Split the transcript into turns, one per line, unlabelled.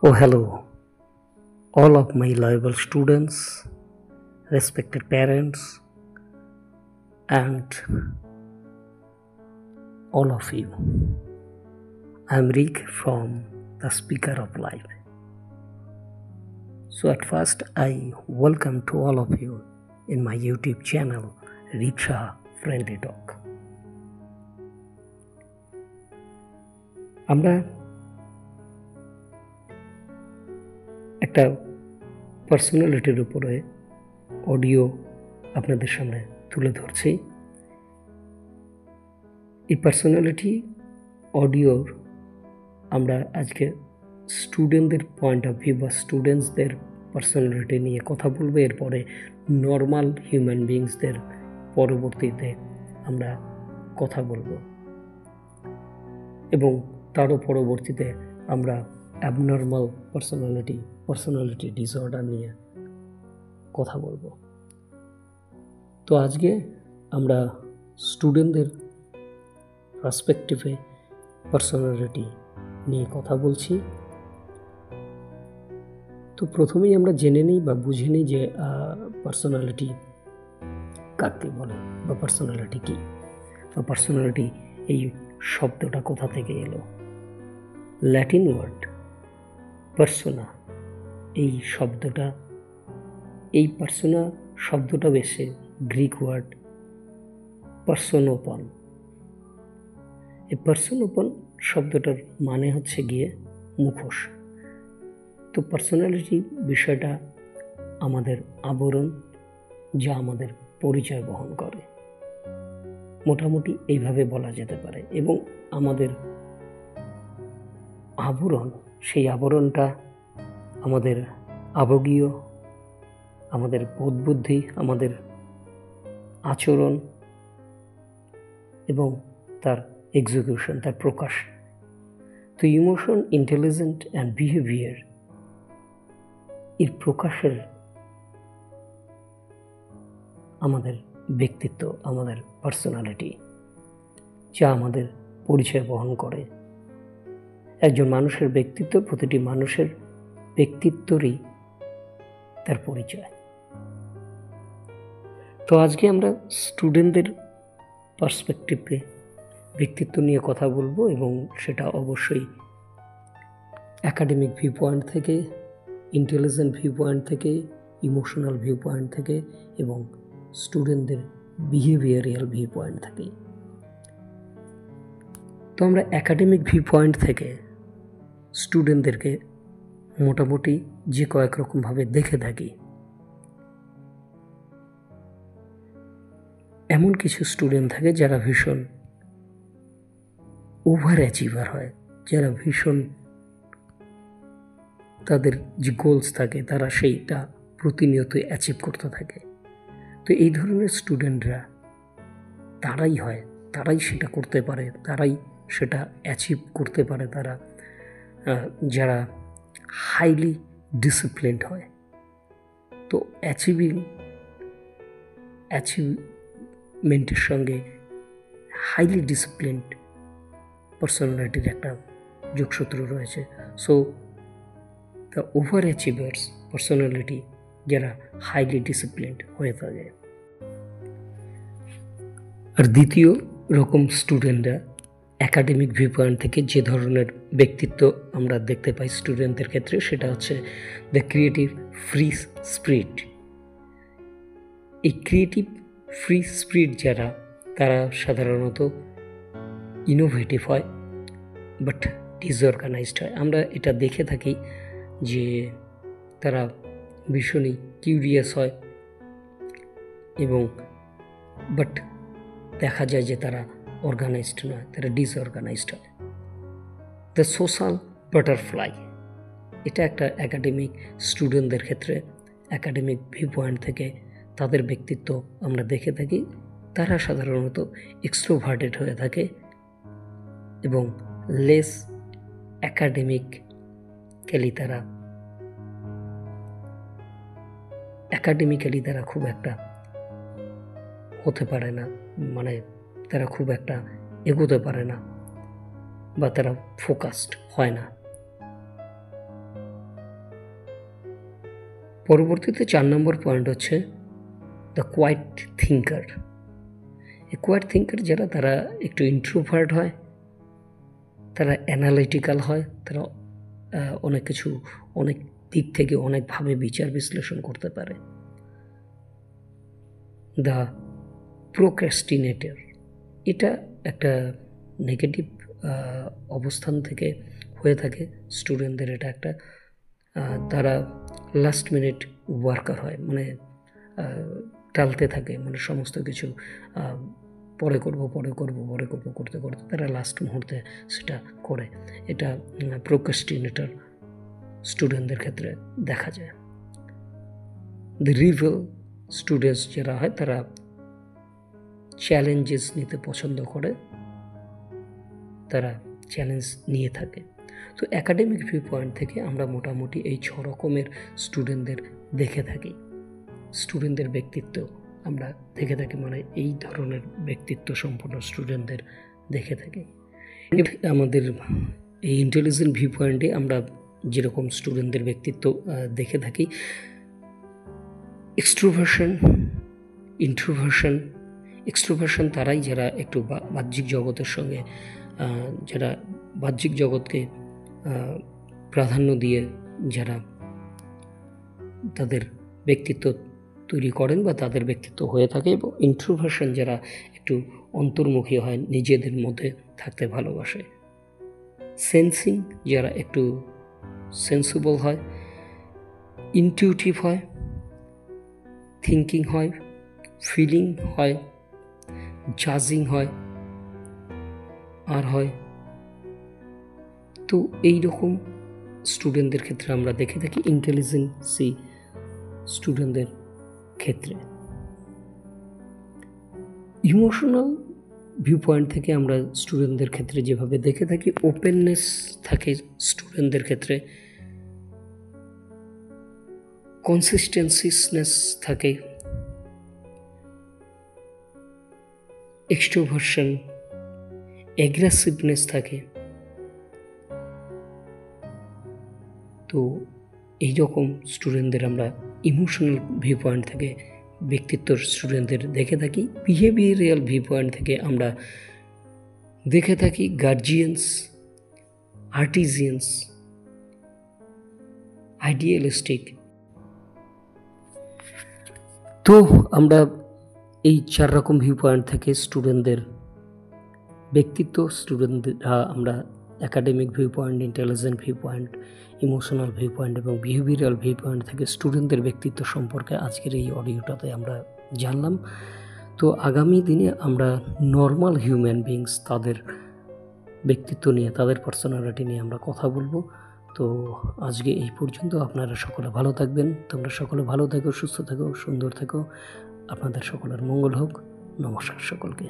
Oh, hello, all of my loyal students, respected parents, and all of you. I'm Rick from the Speaker of Life. So, at first, I welcome to all of you in my YouTube channel, Riksha Friendly Talk. আমরা একটা পার্সোনালিটির উপরে audio আপনাদের সামনে তুলে ধরছি। এই personality অডিওর আমরা আজকে স্টুডেন্টদের পয়েন্ট অফ ভিউ বা স্টুডেন্টসদের পার্সোনালিটি নিয়ে কথা বলবো। এরপরে নর্মাল হিউম্যান বিংসদের পরবর্তীতে আমরা কথা বলবো এবং তারও পরবর্তীতে আমরা অ্যাবনর্মাল পার্সোনালিটি ডিসঅর্ডার নিয়ে কথা বলবো। তো আজকে আমরা স্টুডেন্টদের পার্সপেক্টিভে পার্সোনালিটি নিয়ে কথা বলছি। তো প্রথমেই আমরা জেনে নিই বা বুঝে নিই যে পার্সোনালিটি কাকে বলে বা পার্সোনালিটি কী বা পার্সোনালিটি এই শব্দটা কোথা থেকে এলো। ল্যাটিন ওয়ার্ড পার্সোনা, এই পার্সোনা শব্দটা বেশি গ্রিক ওয়ার্ড পার্সোনোপন। এই পার্সোনোপন শব্দটার মানে হচ্ছে গিয়ে মুখোশ। তো পার্সোনালিটি বিষয়টা আমাদের আবরণ, যা আমাদের পরিচয় বহন করে, মোটামুটি এইভাবে বলা যেতে পারে। এবং আমাদের আবরণ, সেই আবরণটা আমাদের আবেগীয়, আমাদের বোধবুদ্ধি, আমাদের আচরণ এবং তার এক্সিকিউশন, তার প্রকাশ। তো ইমোশন, ইন্টেলিজেন্ট অ্যান্ড বিহেভিয়ার এর প্রকাশের আমাদের ব্যক্তিত্ব, আমাদের পার্সোনালিটি, যা আমাদের পরিচয় বহন করে। একজন মানুষের ব্যক্তিত্ব, প্রতিটি মানুষের ব্যক্তিত্বরই তার পরিচয়। তো আজকে আমরা স্টুডেন্টদের পার্সপেক্টিভে ব্যক্তিত্ব নিয়ে কথা বলবো এবং সেটা অবশ্যই অ্যাকাডেমিক ভিউ পয়েন্ট থেকে, ইন্টেলিজেন্ট ভিউ পয়েন্ট থেকে, ইমোশনাল ভিউ পয়েন্ট থেকে এবং স্টুডেন্টদের বিহেভিয়ারিয়াল ভিউ পয়েন্ট থেকে। তো আমরা অ্যাকাডেমিক ভিউ পয়েন্ট থেকে স্টুডেন্টদেরকে মোটামুটি যে কয়েক রকমভাবে দেখে থাকি। এমন কিছু স্টুডেন্ট থাকে যারা ভীষণ ওভার অ্যাচিভার হয়, যারা ভীষণ তাদের যে গোলস থাকে তারা সেইটা প্রতিনিয়ত অ্যাচিভ করতে থাকে। তো এই ধরনের স্টুডেন্টরা তারাই সেটা করতে পারে, তারাই সেটা অ্যাচিভ করতে পারে। তারা যারা হাইলি ডিসিপ্লিনড হয়। তো অ্যাচিভমেন্টের সঙ্গে হাইলি ডিসিপ্লিনড পার্সোনালিটির একটা যোগসূত্র রয়েছে। So the over achievers personality যারা হাইলি ডিসিপ্লিনড হয়ে থাকে। আর দ্বিতীয় রকম স্টুডেন্টরা অ্যাকাডেমিক ভিউ পয়েন্ট থেকে যে ধরনের ব্যক্তিত্ব আমরা দেখতে পাই স্টুডেন্টদের ক্ষেত্রে, সেটা হচ্ছে দ্য ক্রিয়েটিভ ফ্রি স্পিরিট। এই ক্রিয়েটিভ ফ্রি স্পিরিট যারা, তারা সাধারণত ইনোভেটিভ হয় বাট ডিসঅর্গানাইজড হয়। আমরা এটা দেখে থাকি যে তারা ভীষণই কিউরিয়াস হয় এবং বাট দেখা যায় যে তারা অর্গানাইজড নয়, তারা ডিসঅর্গানাইজড হয়। দ্য সোশ্যাল বাটারফ্লাই, এটা একটা অ্যাকাডেমিক স্টুডেন্টদের ক্ষেত্রে অ্যাকাডেমিক ভিউ পয়েন্ট থেকে তাদের ব্যক্তিত্ব আমরা দেখে থাকি। তারা সাধারণত এক্সট্রোভার্টেড হয়ে থাকে এবং লেস অ্যাকাডেমিক্যালি তারা খুব একটা হতে পারে না, মানে তারা খুব একটা এগোতে পারে না বা তারা ফোকাসড হয় না। পরবর্তীতে 4 নম্বর পয়েন্ট হচ্ছে দ্য কোয়াইট থিঙ্কার। এই কোয়াইট থিঙ্কার যারা, তারা একটু ইন্ট্রোভার্ট হয়, তারা অ্যানালিটিক্যাল হয়, তারা অনেক কিছু অনেক দিক থেকে অনেকভাবে বিচার বিশ্লেষণ করতে পারে। দ্য প্রোক্রাস্টিনেটর, এটা একটা নেগেটিভ অবস্থান থেকে হয়ে থাকে স্টুডেন্টদের। এটা একটা তারা লাস্ট মিনিট ওয়ার্কার হয়, মানে টালতে থাকে, মানে সমস্ত কিছু পরে করব করতে করতে তারা লাস্ট মুহূর্তে সেটা করে। এটা প্রোক্রাস্টিনেটর স্টুডেন্টদের ক্ষেত্রে দেখা যায়। দ্য রিভেল স্টুডেন্টস যারা হয়, তারা চ্যালেঞ্জেস নিতে পছন্দ করে, তারা চ্যালেঞ্জ নিয়ে থাকে। তো একাডেমিক ভিউ পয়েন্ট থেকে আমরা মোটামুটি এই 6 রকমের স্টুডেন্টদের দেখে থাকি। স্টুডেন্টদের ব্যক্তিত্ব আমরা দেখে থাকি, মানে এই ধরনের ব্যক্তিত্ব সম্পন্ন স্টুডেন্টদের দেখে থাকি। আমাদের এই ইন্টেলিজেন্ট ভিউ পয়েন্টে আমরা যেরকম স্টুডেন্টদের ব্যক্তিত্ব দেখে থাকি, এক্সট্রোভার্সন, ইন্ট্রোভার্সন। এক্সট্রোভার্সন তারাই যারা একটু বাহ্যিক জগতের সঙ্গে, যারা বাহ্যিক জগৎকে প্রাধান্য দিয়ে যারা তাদের ব্যক্তিত্ব তৈরি করেন বা তাদের ব্যক্তিত্ব হয়ে থাকে। এবং ইন্ট্রোভার্সন যারা একটু অন্তর্মুখী হয়, নিজেদের মধ্যে থাকতে ভালোবাসে। সেন্সিং যারা একটু সেন্সিবল হয়, ইনটিউটিভ হয়, থিঙ্কিং হয়, ফিলিং হয়, জাজিং হয়, আর হয়। তো এই রকম স্টুডেন্টদের ক্ষেত্রে আমরা দেখে থাকি ইন্টেলিজেন্সি স্টুডেন্টদের ক্ষেত্রে। ইমোশনাল ভিউ পয়েন্ট থেকে আমরা স্টুডেন্টদের ক্ষেত্রে যেভাবে দেখে থাকি, ওপেননেস থাকে স্টুডেন্টদের ক্ষেত্রে, কনসিস্টেন্সিনেস থাকে, এক্সট্রোভার্সন, অ্যাগ্রেসিভনেস থাকে। তো এই রকম স্টুডেন্টদের আমরা ইমোশনাল ভিউ পয়েন্ট থেকে ব্যক্তিত্বর স্টুডেন্টদের দেখে থাকি। বিহেভিয়ারাল ভিউ পয়েন্ট থেকে আমরা দেখে থাকি গার্জিয়ানস, আর্টিজিয়ানস, আইডিয়ালিস্টিক। তো আমরা এই 4 রকম ভিউ পয়েন্ট থেকে স্টুডেন্টদের ব্যক্তিত্ব, স্টুডেন্টরা আমরা academic view point, intelligent view point, emotional view point এবং বিহেভিয়ারাল ভিউ পয়েন্ট থেকে স্টুডেন্টদের ব্যক্তিত্ব সম্পর্কে আজকের এই অডিওটাতে আমরা জানলাম। তো আগামী দিনে আমরা নর্মাল হিউম্যান বিংস, তাদের ব্যক্তিত্ব নিয়ে, তাদের পার্সোনালিটি নিয়ে আমরা কথা বলবো। তো আজকে এই পর্যন্ত। আপনারা সকলে ভালো থাকবেন। তোমরা সকলে ভালো থেকো, সুস্থ থেকো, সুন্দর থেকো। আপনাদের সকলের মঙ্গল হোক। নমস্কার সকলকে।